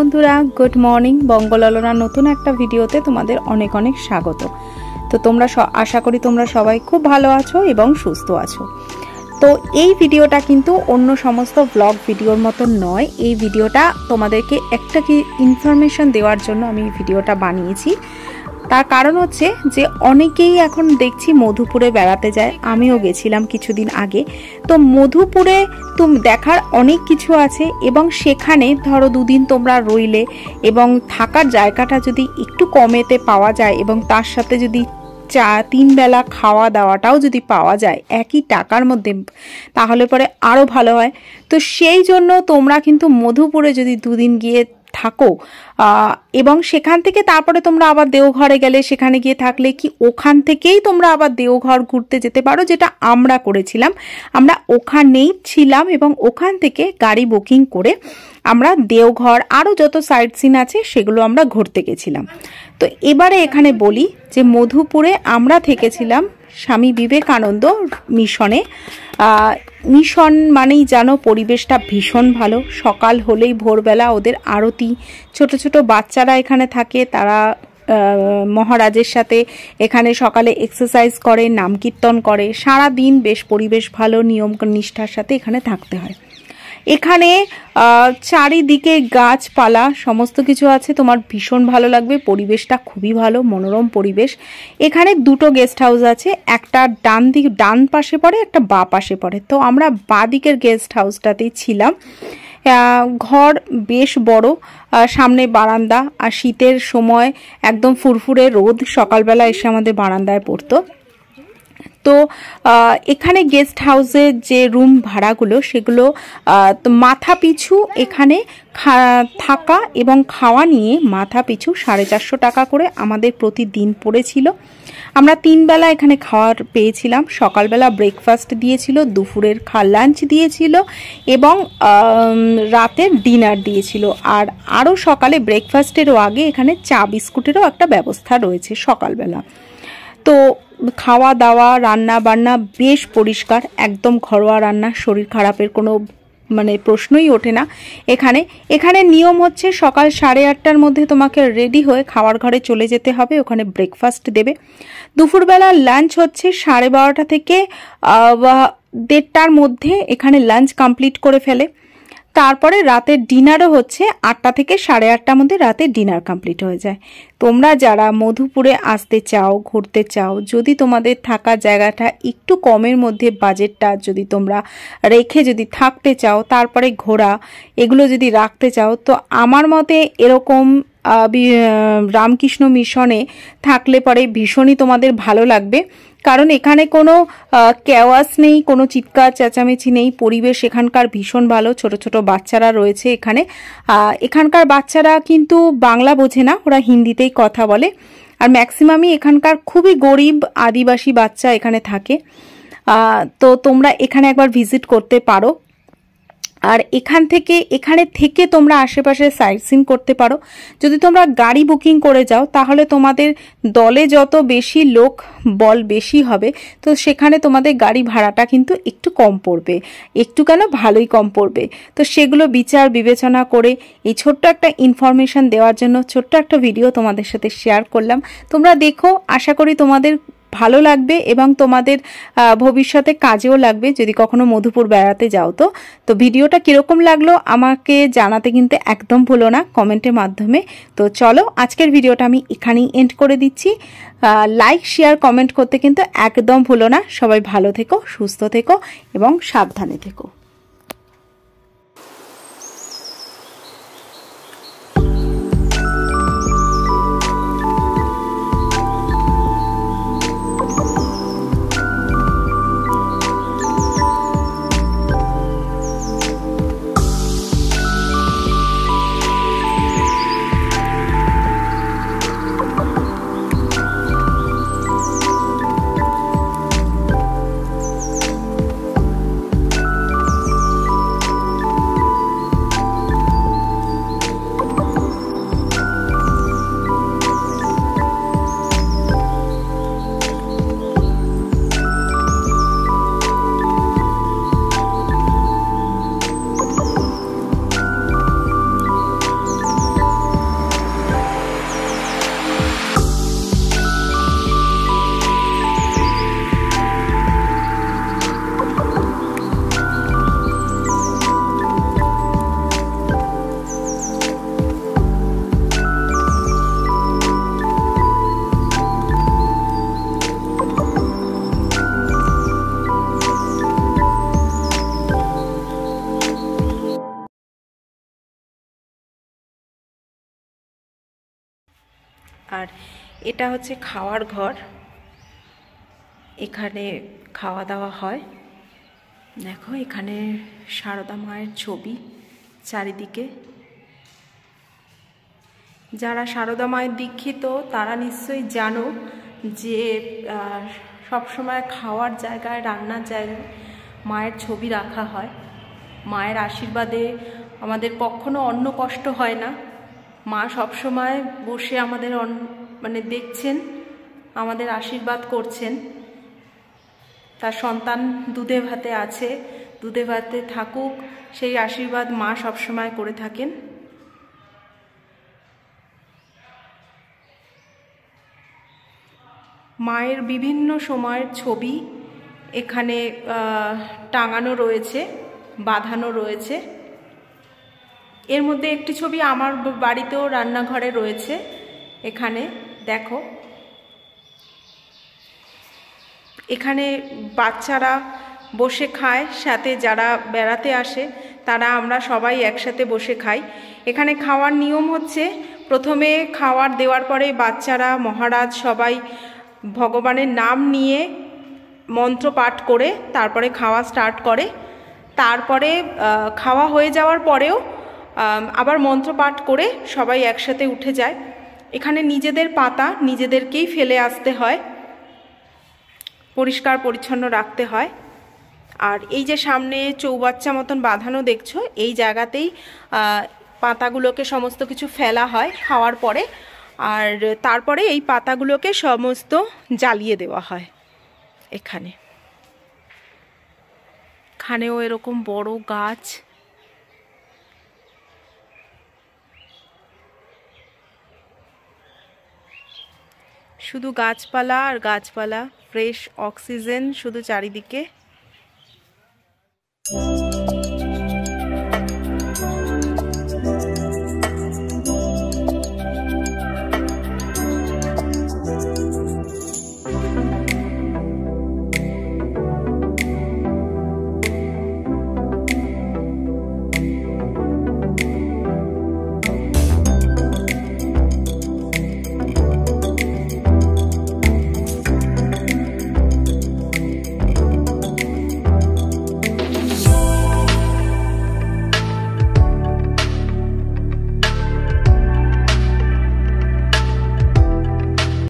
বন্ধুরা, good morning. বঙ্গললনার নতুন একটা ভিডিওতে তোমাদের অনেক অনেক স্বাগত। তো তোমরা আশা করি তোমরা সবাই খুব ভালো আছো এবং সুস্থ আছো। তো এই ভিডিওটা কিন্তু অন্য সমস্ত ব্লগ ভিডিওর মতো নয়। এই ভিডিওটা তোমাদেরকে একটা কি ইনফরমেশন দেওয়ার জন্য আমি এই ভিডিওটা বানিয়েছি। তার কারণ হচ্ছে যে অনেকেই এখন দেখছি মধুপুরে বেড়াতে যায়, আমিও গেছিলাম কিছুদিন আগে। তো মধুপুরে দেখার অনেক কিছু আছে এবং সেখানে ধরো দুদিন তোমরা রইলে এবং থাকার জায়গাটা যদি একটু কমেতে পাওয়া যায় এবং তার সাথে যদি 3 বেলা খাওয়া দাওয়াটাও যদি পাওয়া যায় একই টাকার মধ্যে, তাহলে পরে আরও ভালো হয়। তো সেই জন্য তোমরা কিন্তু মধুপুরে যদি দুদিন গিয়ে থাকো এবং সেখান থেকে তারপরে তোমরা আবার দেওঘরে গেলে, সেখানে গিয়ে থাকলে কি ওখান থেকেই তোমরা আবার দেওঘর ঘুরতে যেতে পারো, যেটা আমরা করেছিলাম। আমরা ওখানেই ছিলাম এবং ওখান থেকে গাড়ি বুকিং করে আমরা দেওঘর আরও যত সাইট সিন আছে সেগুলো আমরা ঘুরতে গেছিলাম। তো এবারে এখানে বলি যে মধুপুরে আমরা থেকেছিলাম স্বামী বিবেকানন্দ মিশনে। মিশন মানেই জানো পরিবেশটা ভীষণ ভালো। সকাল হলেই ভোরবেলা ওদের আরতি, ছোট ছোট বাচ্চারা এখানে থাকে, তারা মহারাজের সাথে এখানে সকালে এক্সারসাইজ করে, নাম কীর্তন করে। সারা দিন বেশ পরিবেশ ভালো, নিয়ম নিষ্ঠার সাথে এখানে থাকতে হয়। এখানে চারিদিকে গাছপালা সমস্ত কিছু আছে, তোমার ভীষণ ভালো লাগবে। পরিবেশটা খুবই ভালো, মনোরম পরিবেশ। এখানে দুটো গেস্ট হাউস আছে, একটা ডান পাশে পড়ে, একটা বাঁ পাশে পড়ে। তো আমরা বাঁ দিকের গেস্ট হাউসটাতেই ছিলাম। ঘর বেশ বড়, সামনে বারান্দা, আর শীতের সময় একদম ফুরফুরে রোদ সকালবেলা এসে আমাদের বারান্দায় পড়তো। তো এখানে গেস্ট হাউসের যে রুম ভাড়াগুলো সেগুলো মাথা পিছু এখানে থাকা এবং খাওয়া নিয়ে মাথা পিছু 450 টাকা করে আমাদের প্রতিদিন পড়েছিল। আমরা 3 বেলা এখানে খাওয়ার পেয়েছিলাম। সকালবেলা ব্রেকফাস্ট দিয়েছিল, দুপুরের লাঞ্চ দিয়েছিল এবং রাতের ডিনার দিয়েছিল। আর আরও সকালে ব্রেকফাস্টেরও আগে এখানে চা বিস্কুটেরও একটা ব্যবস্থা রয়েছে সকালবেলা। তো খাওয়া দাওয়া, রান্না বান্না বেশ পরিষ্কার, একদম ঘরোয়া রান্না, শরীর খারাপের কোনো প্রশ্নই ওঠে না। এখানে নিয়ম হচ্ছে সকাল 8:30টার মধ্যে তোমাকে রেডি হয়ে খাওয়ার ঘরে চলে যেতে হবে, ওখানে ব্রেকফাস্ট দেবে। দুপুরবেলা লাঞ্চ হচ্ছে 12:30 থেকে 1:30টার মধ্যে এখানে লাঞ্চ কমপ্লিট করে ফেলে। তারপরে রাতের ডিনারও হচ্ছে 8টা থেকে 8:30টার মধ্যে রাতের ডিনার কমপ্লিট হয়ে যায়। তোমরা যারা মধুপুরে আসতে চাও, ঘুরতে চাও, যদি তোমাদের থাকার জায়গাটা একটু কমের মধ্যে বাজেটটা যদি তোমরা রেখে যদি থাকতে চাও, তারপরে ঘোরা এগুলো যদি রাখতে চাও, তো আমার মতে এরকম রামকৃষ্ণ মিশনে থাকলে পরে ভীষণই তোমাদের ভালো লাগবে। কারণ এখানে কোনো কেওয়াস নেই, কোনো চিৎকার চেঁচামেচি নেই, পরিবেশ এখানকার ভীষণ ভালো। ছোট ছোট বাচ্চারা রয়েছে এখানে। এখানকার বাচ্চারা কিন্তু বাংলা বোঝে না, ওরা হিন্দিতেই কথা বলে। আর ম্যাক্সিমামই এখানকার খুবই গরিব আদিবাসী বাচ্চা এখানে থাকে। তো তোমরা এখানে একবার ভিজিট করতে পারো। আর এখানে থেকে তোমরা আশেপাশে সাইট সিন করতে পারো। যদি তোমরা গাড়ি বুকিং করে যাও তাহলে তোমাদের দলে যত বেশি লোক বল বেশি হবে, তো সেখানে তোমাদের গাড়ি ভাড়াটা কিন্তু একটু কম পড়বে, একটু কেন ভালোই কম পড়বে। তো সেগুলো বিচার বিবেচনা করে এই ছোট্ট একটা ইনফরমেশন দেওয়ার জন্য ছোট্ট একটা ভিডিও তোমাদের সাথে শেয়ার করলাম। তোমরা দেখো, আশা করি তোমাদের ভালো লাগবে এবং তোমাদের ভবিষ্যতে কাজেও লাগবে যদি কখনো মধুপুর বেড়াতে যাও। তো ভিডিওটা কিরকম লাগলো আমাকে জানাতে কিন্তু একদম ভুলো না কমেন্টের মাধ্যমে। তো চলো, আজকের ভিডিওটা আমি এখানেই এন্ড করে দিচ্ছি। লাইক, শেয়ার, কমেন্ট করতে কিন্তু একদম ভুলো না। সবাই ভালো থেকো, সুস্থ থেকো এবং সাবধানে থেকো। আর এটা হচ্ছে খাওয়ার ঘর, এখানে খাওয়া দাওয়া হয়। দেখো এখানে সারদা মায়ের ছবি চারিদিকে। যারা সারদা মায়ের দীক্ষিত তারা নিশ্চয়ই জানো যে সবসময় খাওয়ার জায়গায়, রান্নার জায়গায় মায়ের ছবি রাখা হয়। মায়ের আশীর্বাদে আমাদের কখনো অন্ন কষ্ট হয় না। মা সবসময় বসে আমাদের মানে দেখছেন, আমাদের আশীর্বাদ করছেন। তার সন্তান দুধে ভাতে আছে, দুধে ভাতে থাকুক, সেই আশীর্বাদ মা সবসময় করে থাকেন। মায়ের বিভিন্ন সময়ের ছবি এখানে টাঙানো রয়েছে, বাঁধানো রয়েছে। এর মধ্যে একটি ছবি আমার বাড়িতেও রান্নাঘরে রয়েছে। এখানে দেখো, এখানে বাচ্চারা বসে খায়, সাথে যারা বেড়াতে আসে তারা, আমরা সবাই একসাথে বসে খাই। এখানে খাওয়ার নিয়ম হচ্ছে, প্রথমে খাওয়ার দেওয়ার পরে বাচ্চারা, মহারাজ সবাই ভগবানের নাম নিয়ে মন্ত্র পাঠ করে তারপরে খাওয়া স্টার্ট করে। তারপরে খাওয়া হয়ে যাওয়ার পরেও আবার মন্ত্র পাঠ করে সবাই একসাথে উঠে যায়। এখানে নিজেদের পাতা নিজেদেরকেই ফেলে আসতে হয়, পরিষ্কার পরিচ্ছন্ন রাখতে হয়। আর এই যে সামনে চৌবাচ্চা মতন বাঁধানো দেখছো, এই জায়গাতেই পাতাগুলোকে সমস্ত কিছু ফেলা হয় খাওয়ার পরে। আর তারপরে এই পাতাগুলোকে সমস্ত জ্বালিয়ে দেওয়া হয়। এখানেও এরকম বড় গাছ, শুধু গাছপালা আর গাছপালা, ফ্রেশ অক্সিজেন শুধু চারিদিকে।